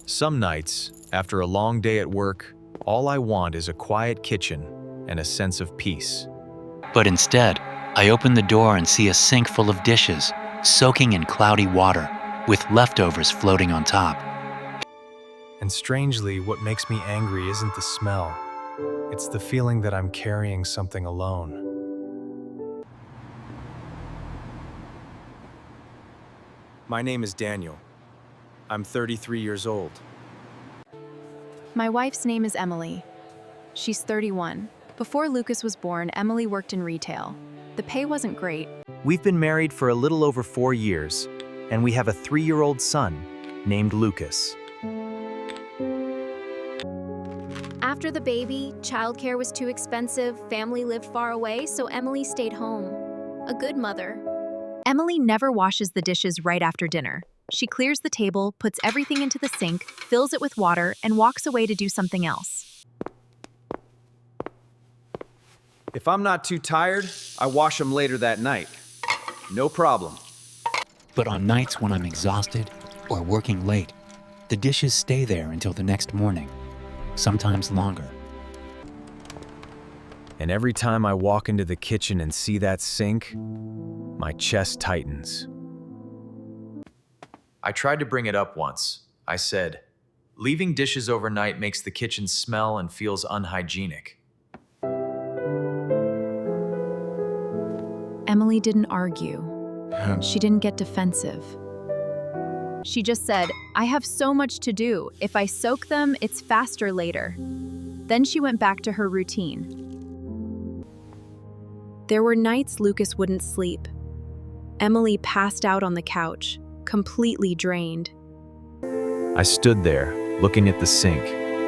Some nights, after a long day at work, all I want is a quiet kitchen and a sense of peace. But instead, I open the door and see a sink full of dishes, soaking in cloudy water, with leftovers floating on top. And strangely, what makes me angry isn't the smell. It's the feeling that I'm carrying something alone. My name is Daniel. I'm 33 years old. My wife's name is Emily. She's 31. Before Lucas was born, Emily worked in retail. The pay wasn't great. We've been married for a little over 4 years, and we have a 3-year-old son named Lucas. After the baby, childcare was too expensive, family lived far away, so Emily stayed home. A good mother. Emily never washes the dishes right after dinner. She clears the table, puts everything into the sink, fills it with water, and walks away to do something else. If I'm not too tired, I wash them later that night. No problem. But on nights when I'm exhausted or working late, the dishes stay there until the next morning, sometimes longer. And every time I walk into the kitchen and see that sink, my chest tightens. I tried to bring it up once. I said, leaving dishes overnight makes the kitchen smell and feels unhygienic. Emily didn't argue. She didn't get defensive. She just said, I have so much to do. If I soak them, it's faster later. Then she went back to her routine. There were nights Lucas wouldn't sleep. Emily passed out on the couch, completely drained. I stood there, looking at the sink,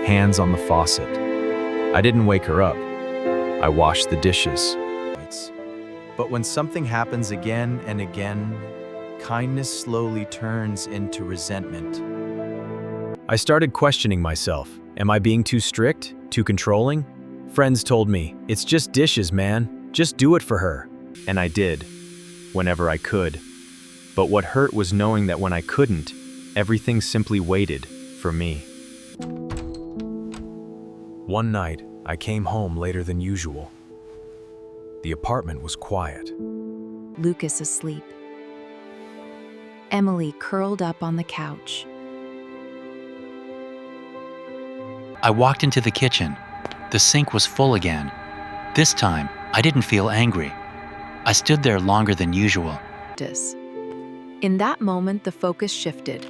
hands on the faucet. I didn't wake her up. I washed the dishes. But when something happens again and again, kindness slowly turns into resentment. I started questioning myself. Am I being too strict? Too controlling? Friends told me, it's just dishes, man. Just do it for her. And I did, whenever I could. But what hurt was knowing that when I couldn't, everything simply waited for me. One night, I came home later than usual. The apartment was quiet. Lucas asleep. Emily curled up on the couch. I walked into the kitchen. The sink was full again. This time, I didn't feel angry. I stood there longer than usual. In that moment, the focus shifted.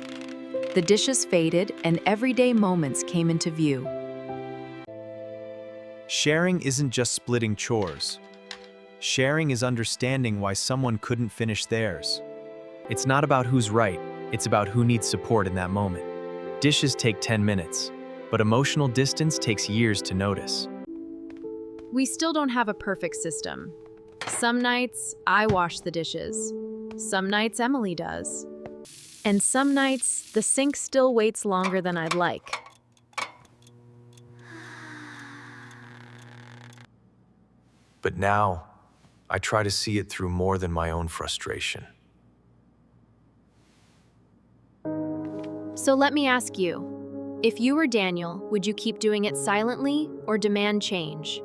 The dishes faded and everyday moments came into view. Sharing isn't just splitting chores. Sharing is understanding why someone couldn't finish theirs. It's not about who's right, it's about who needs support in that moment. Dishes take 10 minutes, but emotional distance takes years to notice. We still don't have a perfect system. Some nights, I wash the dishes. Some nights, Emily does. And some nights, the sink still waits longer than I'd like. But now, I try to see it through more than my own frustration. So let me ask you, if you were Daniel, would you keep doing it silently or demand change?